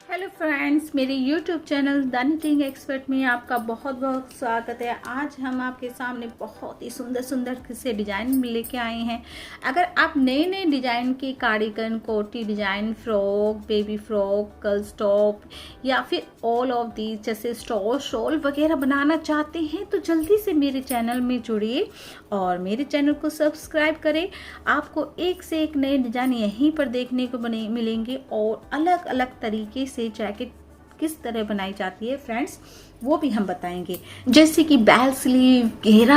Hello friends, मेरे YouTube channel the knitting expert में आपका बहुत बहुत स्वागत है। आज हम आपके सामने बहुत ही सुंदर सुंदर से डिज़ाइन लेके आए हैं। अगर आप नए नए डिज़ाइन के कार्डिगन, कोटी design, frock, baby frock, girls top या फिर ऑल ऑफ दी जैसे स्टॉल शॉल वगैरह बनाना चाहते हैं तो जल्दी से मेरे चैनल में जुड़िए और मेरे चैनल को सब्सक्राइब करें। आपको एक से एक नए डिज़ाइन यहीं पर देखने को मिलेंगे और अलग अलग तरीके से जैकेट किस तरह बनाई जाती है फ्रेंड्स वो भी हम बताएंगे। जैसे कि बेल स्लीव घेरा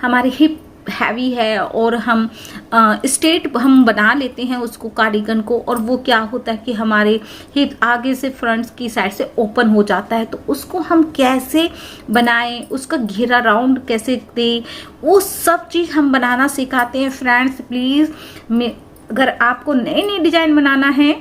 हमारे हिप हैवी है और हम स्ट्रेट हम बना लेते हैं उसको कार्डिगन को, और वो क्या होता है कि हमारे हिप आगे से फ्रंट की साइड से ओपन हो जाता है, तो उसको हम कैसे बनाएं, उसका घेरा राउंड कैसे दें, वो सब चीज़ हम बनाना सिखाते हैं फ्रेंड्स। प्लीज़ अगर आपको नए नए डिज़ाइन बनाना है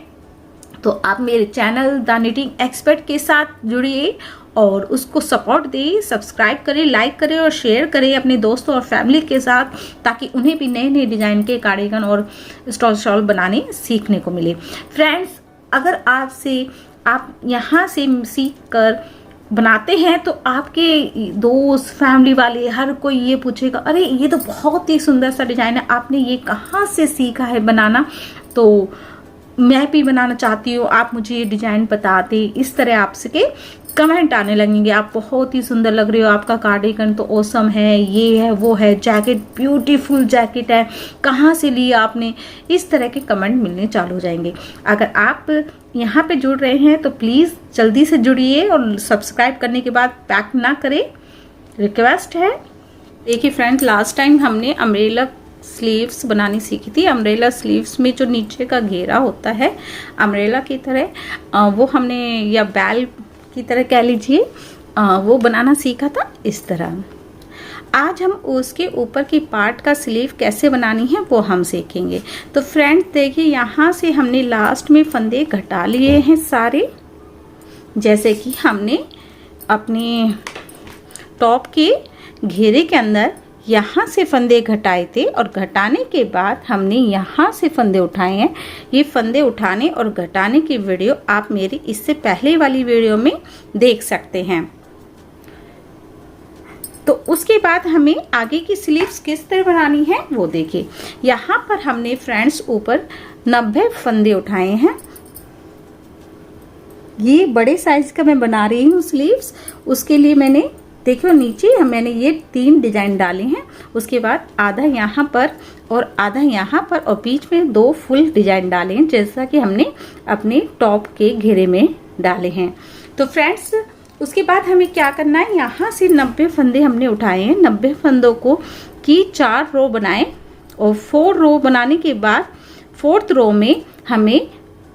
तो आप मेरे चैनल द निटिंग एक्सपर्ट के साथ जुड़िए और उसको सपोर्ट दें, सब्सक्राइब करें, लाइक करें और शेयर करें अपने दोस्तों और फैमिली के साथ, ताकि उन्हें भी नए नए डिज़ाइन के कार्डिगन और स्टॉल शॉल बनाने सीखने को मिले। फ्रेंड्स, अगर आप यहाँ से सीख कर बनाते हैं तो आपके दोस्त, फैमिली वाले हर कोई ये पूछेगा, अरे ये तो बहुत ही सुंदर सा डिज़ाइन है, आपने ये कहाँ से सीखा है बनाना, तो मैं भी बनाना चाहती हूँ, आप मुझे ये डिज़ाइन बता दें। इस तरह आपसे कमेंट आने लगेंगे, आप बहुत ही सुंदर लग रहे हो, आपका कार्डिगन तो ऑसम है, ये है वो है, जैकेट ब्यूटीफुल जैकेट है, कहाँ से लिया आपने, इस तरह के कमेंट मिलने चालू हो जाएंगे। अगर आप यहाँ पे जुड़ रहे हैं तो प्लीज़ जल्दी से जुड़िए और सब्सक्राइब करने के बाद पैक ना करें, रिक्वेस्ट है। देखिए फ्रेंड, लास्ट टाइम हमने अम्ब्रेला स्लीव्स बनानी सीखी थी। अम्ब्रेला स्लीव्स में जो नीचे का घेरा होता है अम्ब्रेला की तरह, वो हमने, या बैल की तरह कह लीजिए, वो बनाना सीखा था इस तरह। आज हम उसके ऊपर की पार्ट का स्लीव कैसे बनानी है वो हम सीखेंगे। तो फ्रेंड्स देखिए, यहाँ से हमने लास्ट में फंदे घटा लिए हैं सारे, जैसे कि हमने अपने टॉप के घेरे के अंदर यहाँ से फंदे घटाए थे और घटाने के बाद हमने यहाँ से फंदे उठाए हैं। ये फंदे उठाने और घटाने की वीडियो आप मेरी इससे पहले वाली वीडियो में देख सकते हैं। तो उसके बाद हमें आगे की स्लीव्स किस तरह बनानी है वो देखिए। यहाँ पर हमने फ्रेंड्स ऊपर 90 फंदे उठाए हैं। ये बड़े साइज का मैं बना रही हूँ स्लीव्स, उसके लिए मैंने देखिए नीचे मैंने ये 3 डिजाइन डाले हैं, उसके बाद आधा यहाँ पर और आधा यहाँ पर और बीच में 2 फुल डिजाइन डाले हैं, जैसा कि हमने अपने टॉप के घेरे में डाले हैं। तो फ्रेंड्स उसके बाद हमें क्या करना है, यहाँ से 90 फंदे हमने उठाए हैं। 90 फंदों को की 4 रो बनाएं और 4 रो बनाने के बाद 4th रो में हमें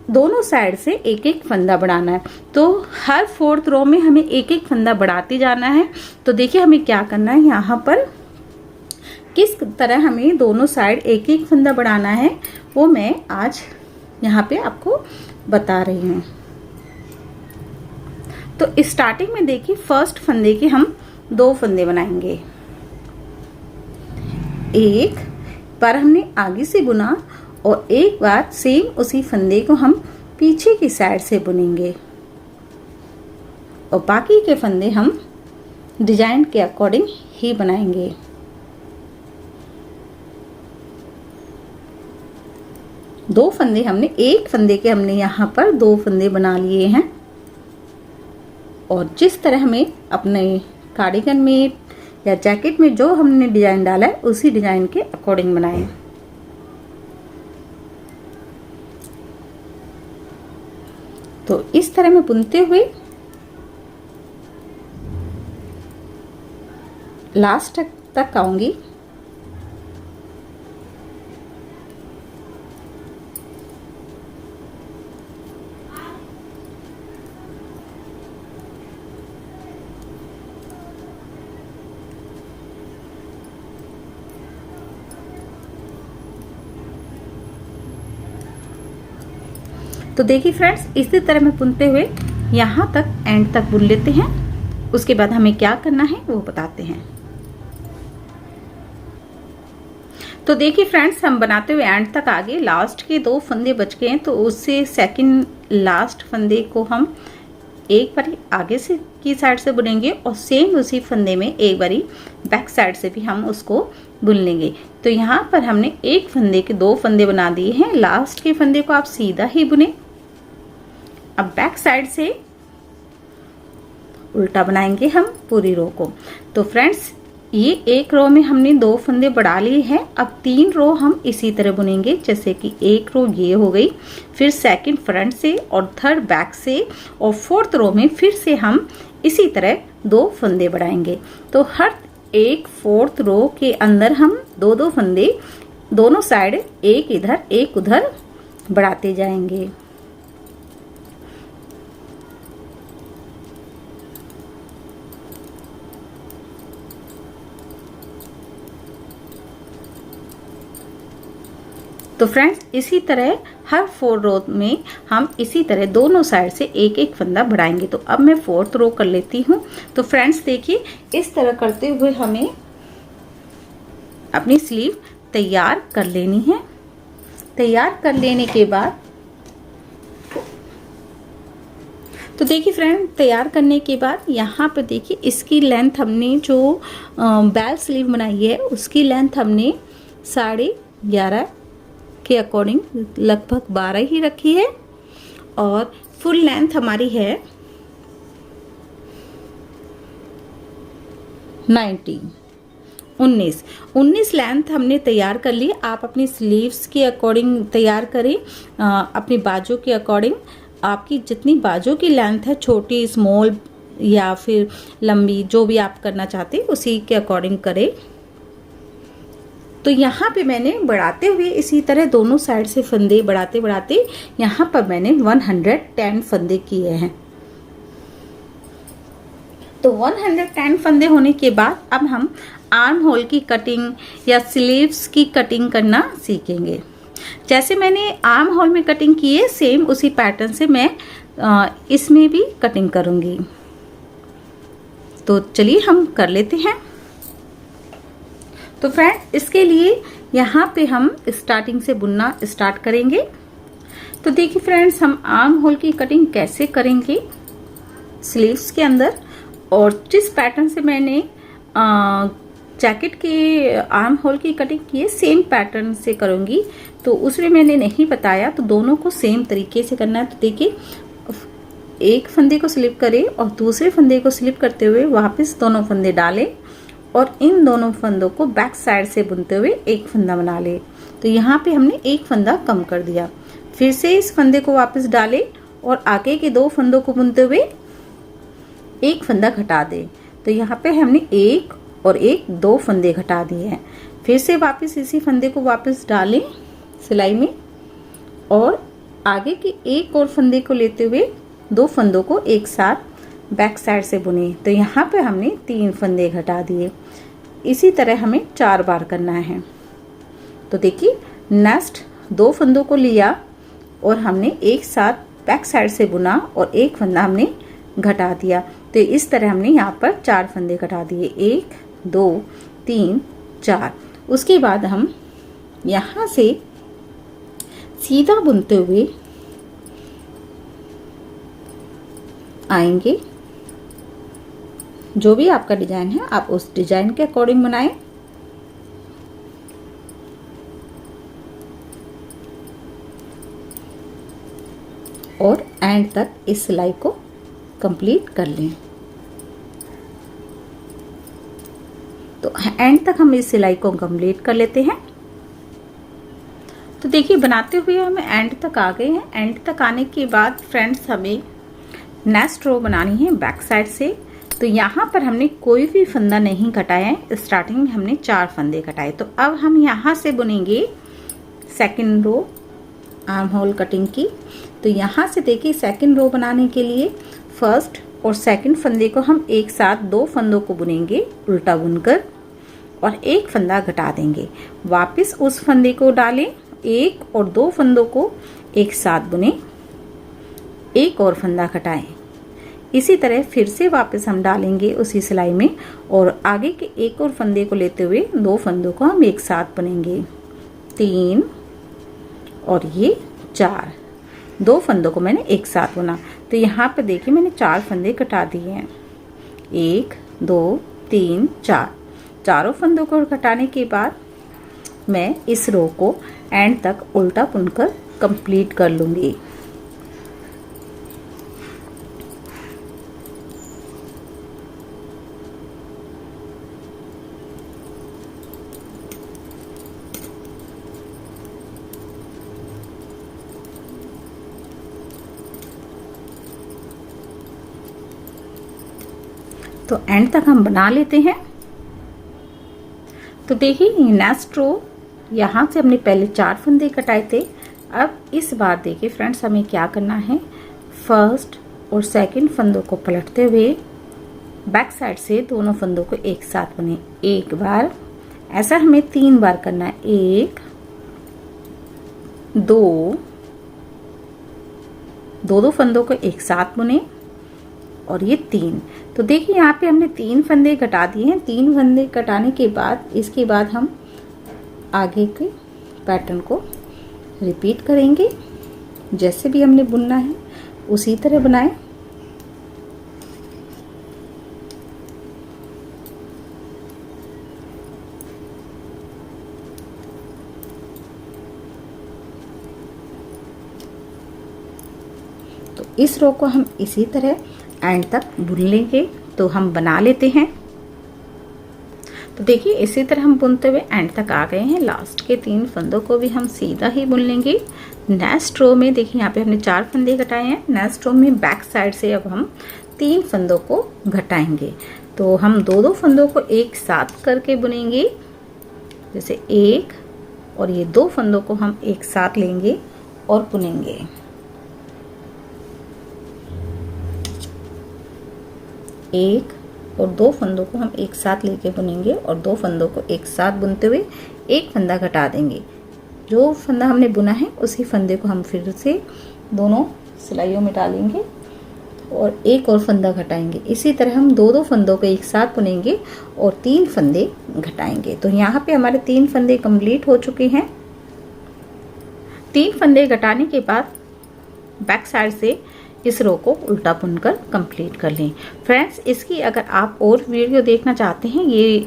दोनों साइड से एक एक फंदा बढ़ाना है। तो हर 4th रो में हमें एक एक फंदा बढ़ाते जाना है। तो देखिए हमें क्या करना है, यहाँ पर किस तरह हमें दोनों साइड एक एक फंदा बढ़ाना है वो मैं आज यहाँ पे आपको बता रही हूँ। तो स्टार्टिंग में देखिए फर्स्ट फंदे के हम 2 फंदे बनाएंगे। एक बार हमने आगे से बुना और एक बार सेम उसी फंदे को हम पीछे की साइड से बुनेंगे और बाकी के फंदे हम डिजाइन के अकॉर्डिंग ही बनाएंगे। दो फंदे हमने, एक फंदे के हमने यहाँ पर 2 फंदे बना लिए हैं और जिस तरह हमें अपने कार्डिगन में या जैकेट में जो हमने डिजाइन डाला है उसी डिजाइन के अकॉर्डिंग बनाएं। तो इस तरह मैं बुनते हुए लास्ट तक आऊंगी। तो देखिए फ्रेंड्स, इसी तरह मैं बुनते हुए यहाँ तक एंड तक बुन लेते हैं। उसके बाद हमें क्या करना है वो बताते हैं। तो देखिए फ्रेंड्स, हम बनाते हुए एंड तक आगे, लास्ट के 2 फंदे बच गए हैं, तो उससे सेकंड लास्ट फंदे को हम एक बारी आगे से की साइड से बुनेंगे और सेम उसी फंदे में एक बारी बैक साइड से भी हम उसको बुन लेंगे। तो यहाँ पर हमने एक फंदे के 2 फंदे बना दिए हैं। लास्ट के फंदे को आप सीधा ही बुने। अब बैक साइड से उल्टा बनाएंगे हम पूरी रो को। तो फ्रेंड्स, ये एक रो में हमने 2 फंदे बढ़ा लिए हैं। अब 3 रो हम इसी तरह बुनेंगे, जैसे कि एक रो ये हो गई, फिर सेकंड फ्रंट से और थर्ड बैक से, और फोर्थ रो में फिर से हम इसी तरह 2 फंदे बढ़ाएंगे। तो हर एक फोर्थ रो के अंदर हम 2-2 फंदे दोनों साइड, एक इधर एक उधर बढ़ाते जाएंगे। तो फ्रेंड्स, इसी तरह हर 4 रो में हम इसी तरह दोनों साइड से एक एक फंदा बढ़ाएंगे। तो अब मैं 4th रो कर लेती हूँ। तो फ्रेंड्स देखिए, इस तरह करते हुए हमें अपनी स्लीव तैयार कर लेनी है। तैयार कर लेने के बाद तो देखिए फ्रेंड, तैयार करने के बाद यहाँ पर देखिए, इसकी लेंथ हमने जो बैल स्लीव बनाई है उसकी लेंथ हमने 11.5 के अकॉर्डिंग लगभग 12 ही रखी है, और फुल लेंथ हमारी है 19 लेंथ हमने तैयार कर ली। आप अपनी स्लीव्स के अकॉर्डिंग तैयार करें, अपनी बाजू के अकॉर्डिंग। आपकी जितनी बाजू की लेंथ है, छोटी, स्मॉल या फिर लंबी, जो भी आप करना चाहते हैं उसी के अकॉर्डिंग करें। तो यहाँ पे मैंने बढ़ाते हुए इसी तरह दोनों साइड से फंदे बढ़ाते बढ़ाते यहाँ पर मैंने 110 फंदे किए हैं। तो 110 फंदे होने के बाद अब हम आर्म होल की कटिंग या स्लीव्स की कटिंग करना सीखेंगे। जैसे मैंने आर्म होल में कटिंग की है, सेम उसी पैटर्न से मैं इसमें भी कटिंग करूँगी। तो चलिए हम कर लेते हैं। तो फ्रेंड, इसके लिए यहाँ पे हम स्टार्टिंग से बुनना स्टार्ट करेंगे। तो देखिए फ्रेंड्स, हम आर्म होल की कटिंग कैसे करेंगे स्लीव्स के अंदर, और जिस पैटर्न से मैंने जैकेट के आर्म होल की कटिंग की है, सेम पैटर्न से करूँगी। तो उसमें मैंने नहीं बताया, तो दोनों को सेम तरीके से करना है। तो देखिए, एक फंदे को स्लिप करें और दूसरे फंदे को स्लिप करते हुए वापस दोनों फंदे डालें, और इन दोनों फंदों को बैक साइड से बुनते हुए एक फंदा बना ले। तो यहाँ पे हमने एक फंदा कम कर दिया। फिर से इस फंदे को वापस डालें और आगे के 2 फंदों को बुनते हुए एक फंदा घटा दे। तो यहाँ पे हमने एक और एक 2 फंदे घटा दिए हैं। फिर से वापस इसी फंदे को वापस डालें सिलाई में, और आगे के एक और फंदे को लेते हुए 2 फंदों को एक साथ बैक साइड से बुने। तो यहाँ पे हमने 3 फंदे घटा दिए। इसी तरह हमें 4 बार करना है। तो देखिए, नेक्स्ट 2 फंदों को लिया और हमने एक साथ बैक साइड से बुना और एक फंदा हमने घटा दिया। तो इस तरह हमने यहाँ पर 4 फंदे घटा दिए, 1 2 3 4। उसके बाद हम यहाँ से सीधा बुनते हुए आएंगे। जो भी आपका डिजाइन है, आप उस डिजाइन के अकॉर्डिंग बनाएं। और एंड तक इस सिलाई को कंप्लीट कर लें। तो एंड तक हम इस सिलाई को कंप्लीट कर लेते हैं। तो देखिए, बनाते हुए हम एंड तक आ गए हैं। एंड तक आने के बाद फ्रेंड्स, हमें नेक्स्ट रो बनानी है बैक साइड से। तो यहाँ पर हमने कोई भी फंदा नहीं घटाया है। स्टार्टिंग में हमने 4 फंदे घटाए। तो अब हम यहाँ से बुनेंगे second row armhole cutting की। तो यहाँ से देखिए, सेकंड रो बनाने के लिए फर्स्ट और सेकंड फंदे को हम एक साथ 2 फंदों को बुनेंगे उल्टा बुनकर, और एक फंदा घटा देंगे। वापस उस फंदे को डालें, एक और 2 फंदों को एक साथ बुने, एक और फंदा घटाएं। इसी तरह फिर से वापस हम डालेंगे उसी सिलाई में, और आगे के एक और फंदे को लेते हुए 2 फंदों को हम एक साथ बुनेंगे। 3 और ये 4, 2 फंदों को मैंने एक साथ बुना। तो यहाँ पर देखिए मैंने 4 फंदे कटा दिए हैं, 1 2 3 4। चारों फंदों को कटाने के बाद मैं इस रो को एंड तक उल्टा बुनकर कंप्लीट कर लूँगी। तो एंड तक हम बना लेते हैं। तो देखिए नेक्स्ट रो, यहाँ से हमने पहले 4 फंदे कटाए थे। अब इस बार देखिए फ्रेंड्स हमें क्या करना है, फर्स्ट और सेकंड फंदों को पलटते हुए बैक साइड से दोनों फंदों को एक साथ बुने। एक बार, ऐसा हमें 3 बार करना है। 1 2, दो फंदों को एक साथ बुने और ये 3। तो देखिए यहाँ पे हमने 3 फंदे कटा दिए हैं। 3 फंदे कटाने के बाद इसके बाद हम आगे के पैटर्न को रिपीट करेंगे। जैसे भी हमने बुनना है उसी तरह बनाएं। तो इस रो को हम इसी तरह एंड तक बुन लेंगे। तो हम बना लेते हैं। तो देखिए इसी तरह हम बुनते हुए एंड तक आ गए हैं। लास्ट के 3 फंदों को भी हम सीधा ही बुन लेंगे। नेक्स्ट रो में देखिए यहाँ पे हमने 4 फंदे घटाए हैं। नेक्स्ट रो में बैक साइड से अब हम 3 फंदों को घटाएंगे। तो हम 2 फंदों को एक साथ करके बुनेंगे, जैसे 1 और ये 2 फंदों को हम एक साथ लेंगे और बुनेंगे। एक और 2 फंदों को हम एक साथ लेके बुनेंगे और 2 फंदों को एक साथ बुनते हुए एक फंदा घटा देंगे। जो फंदा हमने बुना है उसी फंदे को हम फिर से दोनों सिलाइयों में डालेंगे और एक और फंदा घटाएंगे। इसी तरह हम 2 फंदों को एक साथ बुनेंगे और 3 फंदे घटाएंगे। तो यहाँ पे हमारे 3 फंदे कंप्लीट हो चुके हैं। 3 फंदे घटाने के बाद बैक साइड से इस रो को उल्टा बुनकर कंप्लीट कर लें। फ्रेंड्स इसकी अगर आप और वीडियो देखना चाहते हैं, ये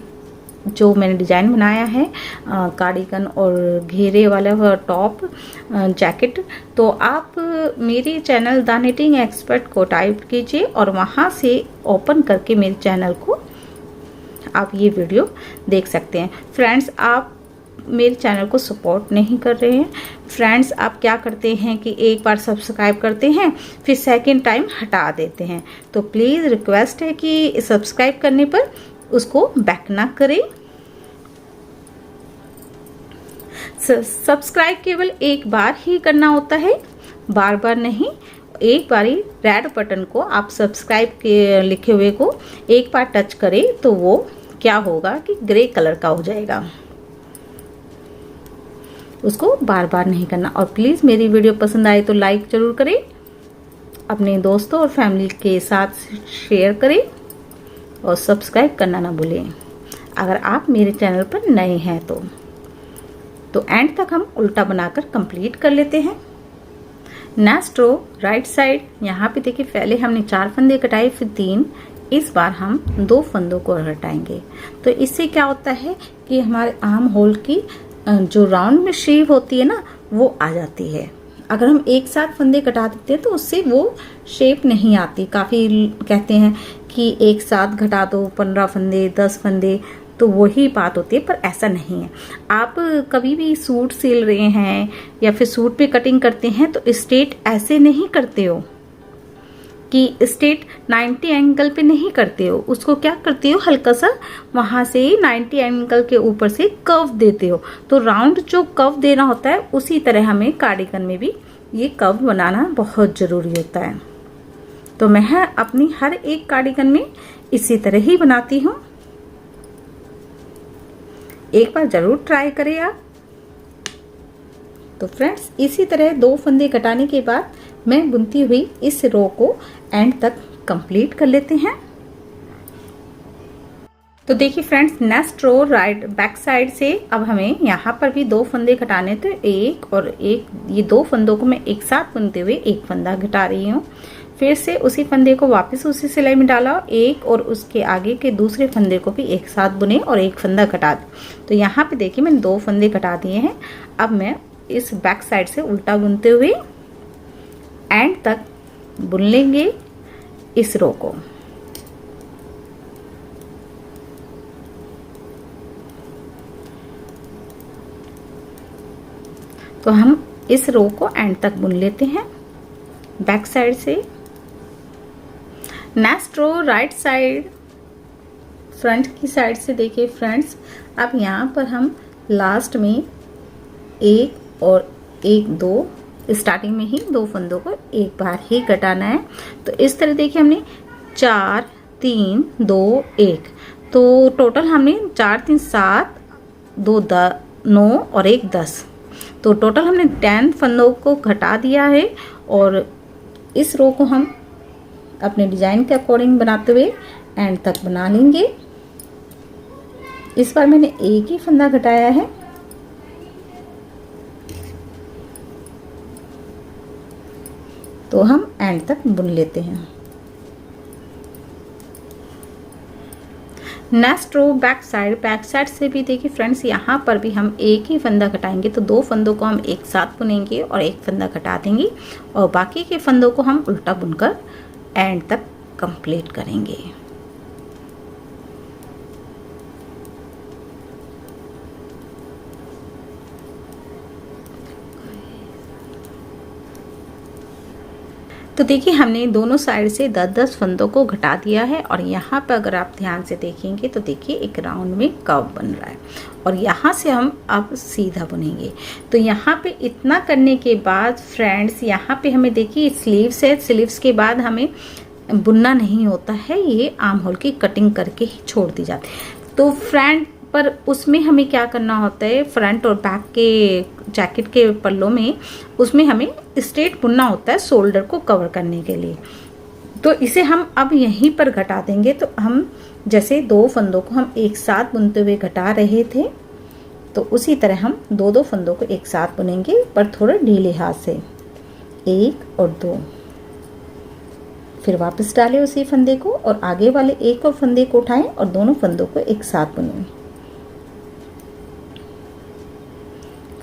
जो मैंने डिज़ाइन बनाया है कार्डिगन और घेरे वाला टॉप जैकेट, तो आप मेरे चैनल द निटिंग एक्सपर्ट को टाइप कीजिए और वहाँ से ओपन करके मेरे चैनल को आप ये वीडियो देख सकते हैं। फ्रेंड्स आप मेरे चैनल को सपोर्ट नहीं कर रहे हैं। फ्रेंड्स आप क्या करते हैं कि एक बार सब्सक्राइब करते हैं फिर सेकंड टाइम हटा देते हैं। तो प्लीज़ रिक्वेस्ट है कि सब्सक्राइब करने पर उसको बैक ना करें। सब्सक्राइब केवल एक बार ही करना होता है, बार बार नहीं। एक बार ही रेड बटन को आप सब्सक्राइब के लिखे हुए को एक बार टच करें तो वो क्या होगा कि ग्रे कलर का हो जाएगा। उसको बार बार नहीं करना। और प्लीज़ मेरी वीडियो पसंद आए तो लाइक ज़रूर करें, अपने दोस्तों और फैमिली के साथ शेयर करें और सब्सक्राइब करना ना भूलें अगर आप मेरे चैनल पर नए हैं तो एंड तक हम उल्टा बनाकर कंप्लीट कर लेते हैं। नेक्स्ट रो राइट साइड, यहाँ पे देखिए पहले हमने 4 फंदे कटाए फिर 3, इस बार हम 2 फंदों को घटाएंगे। तो इससे क्या होता है कि हमारे आर्म होल की जो राउंड में शेप होती है ना वो आ जाती है। अगर हम एक साथ फंदे कटा देते हैं तो उससे वो शेप नहीं आती। काफ़ी कहते हैं कि एक साथ घटा दो 15 फंदे 10 फंदे, तो वही बात होती है, पर ऐसा नहीं है। आप कभी भी सूट सिल रहे हैं या फिर सूट पे कटिंग करते हैं तो स्ट्रेट ऐसे नहीं करते हो कि स्ट्रेट 90 एंगल पे नहीं करते हो। उसको क्या करते हो, हल्का सा वहां से 90 एंगल के ऊपर से कर्व देते हो। तो राउंड जो कर्व देना होता है उसी तरह हमें कार्डिगन में भी ये कर्व बनाना बहुत जरूरी होता है। तो मैं अपनी हर एक कार्डिगन में इसी तरह ही बनाती हूँ। एक बार जरूर ट्राई करें आप। तो फ्रेंड्स इसी तरह 2 फंदे कटाने के बाद मैं बुनती हुई इस रो को एंड तक कंप्लीट कर लेते हैं। तो देखिए friends, next row right back side से अब हमें यहाँ पर भी 2 फंदे घटाने, तो एक और एक, ये 2 फंदों को मैं एक साथ बुनते हुए एक फंदा घटा रही हूँ। फिर से उसी फंदे को वापस उसी सिलाई में डाला, एक और उसके आगे के दूसरे फंदे को भी एक साथ बुने और एक फंदा घटा दिया। तो यहाँ पे देखिए मैंने 2 फंदे घटा दिए हैं। अब मैं इस बैक साइड से उल्टा बुनते हुए एंड तक बुन लेंगे इस रो को। तो हम इस रो को एंड तक बुन लेते हैं बैक साइड से। Next row right side, front की साइड से देखिए फ्रेंड्स, अब यहाँ पर हम लास्ट में एक और एक, 2 स्टार्टिंग में ही 2 फंदों को एक बार ही घटाना है। तो इस तरह देखिए हमने 4 3 2 1, तो टोटल हमने 4 3 7 2 9 और 1 10, तो टोटल हमने 10 फंदों को घटा दिया है। और इस रो को हम अपने डिजाइन के अकॉर्डिंग बनाते हुए एंड तक बना लेंगे। इस बार मैंने एक ही फंदा घटाया है। तो हम एंड तक बुन लेते हैं। नेक्स्ट रो बैक साइड से भी देखिए फ्रेंड्स, यहाँ पर भी हम एक ही फंदा घटाएंगे, तो 2 फंदों को हम एक साथ बुनेंगे और एक फंदा घटा देंगे और बाकी के फंदों को हम उल्टा बुनकर एंड तक कंप्लीट करेंगे। तो देखिए हमने दोनों साइड से 10-10 फंदों को घटा दिया है और यहाँ पर अगर आप ध्यान से देखेंगे तो देखिए एक राउंड में कर्व बन रहा है और यहाँ से हम अब सीधा बुनेंगे। तो यहाँ पे इतना करने के बाद फ्रेंड्स, यहाँ पे हमें देखिए स्लीव्स है, स्लीव्स के बाद हमें बुनना नहीं होता है, ये आर्म होल की कटिंग करके ही छोड़ दी जाती है। तो फ्रंट पर उसमें हमें क्या करना होता है, फ्रंट और बैक के जैकेट के पल्लों में उसमें हमें स्ट्रेट बुनना होता है शोल्डर को कवर करने के लिए। तो इसे हम अब यहीं पर घटा देंगे। तो हम जैसे 2 फंदों को हम एक साथ बुनते हुए घटा रहे थे, तो उसी तरह हम 2-2 फंदों को एक साथ बुनेंगे, पर थोड़ा ढीले हाथ से, 1 और 2। फिर वापस डालें उसी फंदे को और आगे वाले एक और फंदे को उठाएं और दोनों फंदों को एक साथ बुनें।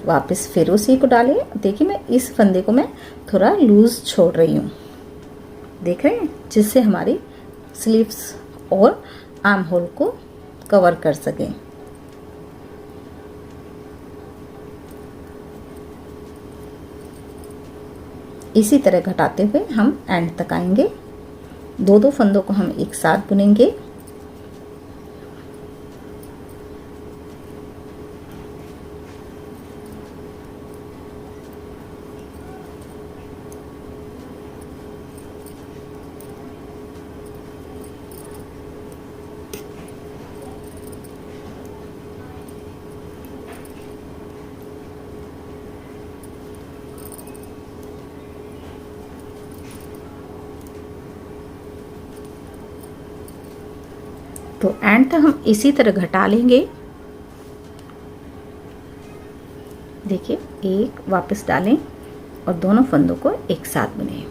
वापस फिर उसी को डालें। देखिए मैं इस फंदे को मैं थोड़ा लूज छोड़ रही हूँ, देख रहे हैं, जिससे हमारी स्लीव्स और आर्म होल को कवर कर सकें। इसी तरह घटाते हुए हम एंड तक आएंगे। 2-2 फंदों को हम एक साथ बुनेंगे। तो एंड तक हम इसी तरह घटा लेंगे। देखिए, एक वापस डालें और दोनों फंदों को एक साथ बुनें।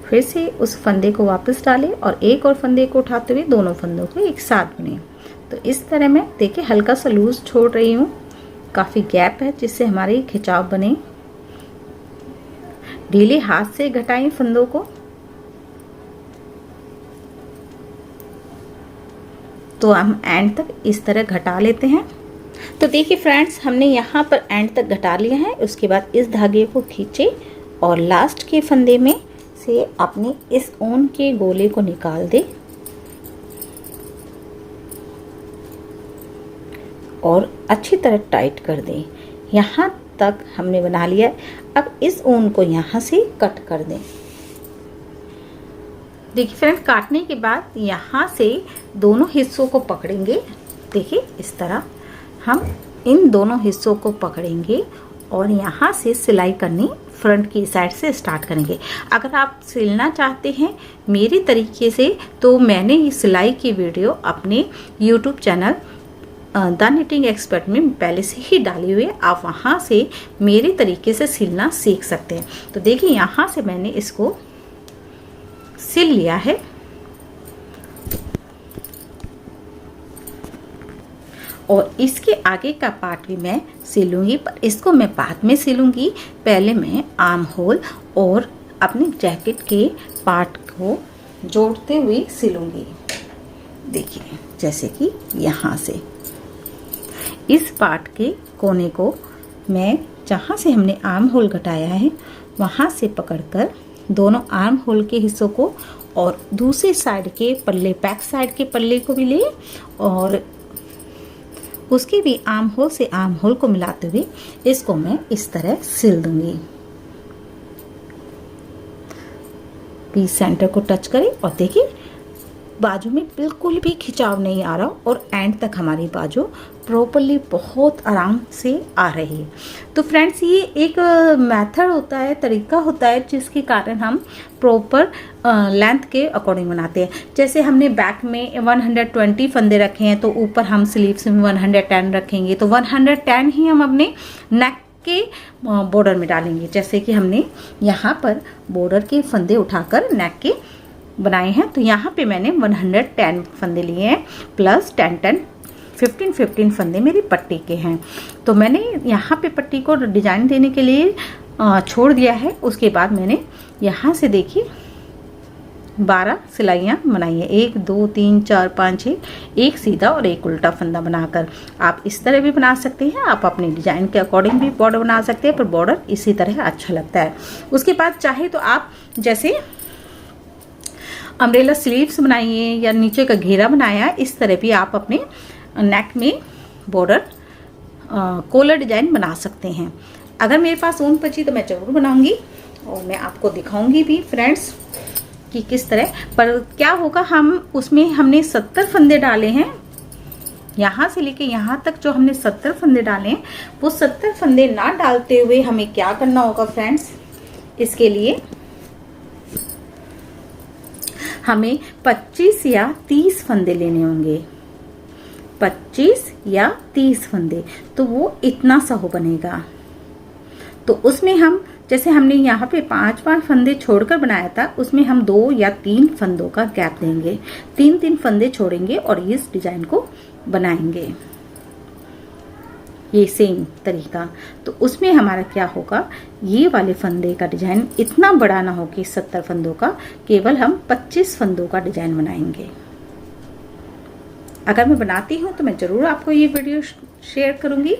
फिर से उस फंदे को वापस डालें और एक और फंदे को उठाते हुए दोनों फंदों को एक साथ बुनें। तो इस तरह मैं देखिए हल्का सा लूज छोड़ रही हूँ, काफ़ी गैप है जिससे हमारी खिंचाव बने। ढीले हाथ से घटाएं फंदों को। तो हम एंड तक इस तरह घटा लेते हैं। तो देखिए फ्रेंड्स, हमने यहाँ पर एंड तक घटा लिया है। उसके बाद इस धागे को खींचे और लास्ट के फंदे में से अपने इस ऊन के गोले को निकाल दें और अच्छी तरह टाइट कर दें। यहाँ तक हमने बना लिया। अब इस ऊन को यहाँ से कट कर दें। देखिए फ्रेंड्स, काटने के बाद यहाँ से दोनों हिस्सों को पकड़ेंगे। देखिए इस तरह हम इन दोनों हिस्सों को पकड़ेंगे और यहाँ से सिलाई करनी फ्रंट की साइड से स्टार्ट करेंगे। अगर आप सिलना चाहते हैं मेरे तरीके से तो मैंने ये सिलाई की वीडियो अपने YouTube channel the knitting expert में पहले से ही डाली हुई है, आप वहाँ से मेरे तरीके से सिलना सीख सकते हैं। तो देखिए यहाँ से मैंने इसको सिल लिया है और इसके आगे का पार्ट भी मैं सिलूंगी, पर इसको मैं बाद में सिलूंगी। पहले मैं आर्म होल और अपने जैकेट के पार्ट को जोड़ते हुए सिलूंगी। देखिए जैसे कि यहाँ से इस पार्ट के कोने को मैं जहाँ से हमने आर्म होल घटाया है वहाँ से पकड़कर दोनों आर्म होल के हिस्सों को और दूसरी साइड के पल्ले, बैक साइड के पल्ले को भी ले और उसके भी आर्म होल से आर्म होल को मिलाते हुए इसको मैं इस तरह सिल दूंगी। पीस सेंटर को टच करें और देखिए बाजू में बिल्कुल भी खिंचाव नहीं आ रहा और एंड तक हमारी बाजू प्रॉपरली बहुत आराम से आ रही है। तो फ्रेंड्स ये एक मेथड होता है, तरीका होता है जिसके कारण हम प्रॉपर लेंथ के अकॉर्डिंग बनाते हैं। जैसे हमने बैक में 120 फंदे रखे हैं तो ऊपर हम स्लीव्स में 110 रखेंगे, तो 110 ही हम अपने नेक के बॉर्डर में डालेंगे। जैसे कि हमने यहाँ पर बॉर्डर के फंदे उठाकर नेक के बनाए हैं, तो यहाँ पे मैंने 110 फंदे लिए हैं प्लस 10 15 फंदे मेरी पट्टी के हैं। तो मैंने यहाँ पे पट्टी को डिजाइन देने के लिए छोड़ दिया है। उसके बाद मैंने यहाँ से देखिए 12 सिलाइयाँ बनाई है, 1 2 3 4 5 6, एक सीधा और एक उल्टा फंदा बनाकर। आप इस तरह भी बना सकते हैं, आप अपने डिजाइन के अकॉर्डिंग भी बॉर्डर बना सकते हैं, पर बॉर्डर इसी तरह अच्छा लगता है। उसके बाद चाहे तो आप जैसे अम्ब्रेला स्लीव्स बनाइए या नीचे का घेरा बनाया, इस तरह भी आप अपने नेक में बॉर्डर कॉलर डिजाइन बना सकते हैं। अगर मेरे पास ऊन बची तो मैं जरूर बनाऊंगी और मैं आपको दिखाऊंगी भी फ्रेंड्स कि किस तरह। पर क्या होगा, हम उसमें हमने 70 फंदे डाले हैं, यहाँ से लेके यहाँ तक जो हमने 70 फंदे डाले हैं वो 70 फंदे ना डालते हुए हमें क्या करना होगा फ्रेंड्स, इसके लिए हमें 25 या 30 फंदे लेने होंगे, 25 या 30 फंदे, तो वो इतना सा हो बनेगा। तो उसमें हम जैसे हमने यहाँ पे 5 फंदे छोड़कर बनाया था, उसमें हम 2 या 3 फंदों का गैप देंगे, 3 फंदे छोड़ेंगे और इस डिजाइन को बनाएंगे। ये सेम तरीका, तो उसमें हमारा क्या होगा, ये वाले फंदे का डिजाइन इतना बड़ा ना हो कि 70 फंदों का, केवल हम 25 फंदों का डिजाइन बनाएंगे। अगर मैं बनाती हूँ तो मैं जरूर आपको ये वीडियो शेयर करूंगी।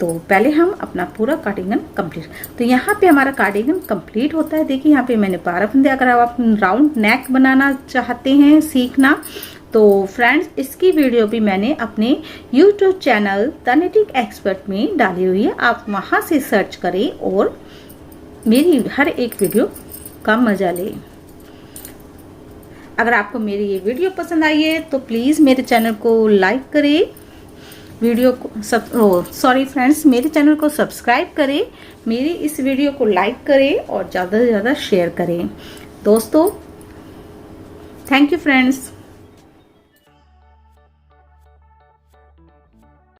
तो पहले हम अपना पूरा कार्डिगन कंप्लीट, तो यहाँ पे हमारा कार्डिगन कंप्लीट होता है। देखिए यहाँ पे मैंने 12 फंदे। अगर आप राउंड नेक बनाना चाहते हैं सीखना, तो फ्रेंड्स इसकी वीडियो भी मैंने अपने YouTube channel the knitting expert में डाली हुई है, आप वहां से सर्च करें और मेरी हर एक वीडियो का मजा लें। अगर आपको मेरी ये वीडियो पसंद आई है तो प्लीज मेरे चैनल को लाइक करें, वीडियो को सॉरी फ्रेंड्स, मेरे चैनल को सब्सक्राइब करें, मेरी इस वीडियो को लाइक करें और ज़्यादा से ज़्यादा शेयर करें दोस्तों। Thank you friends.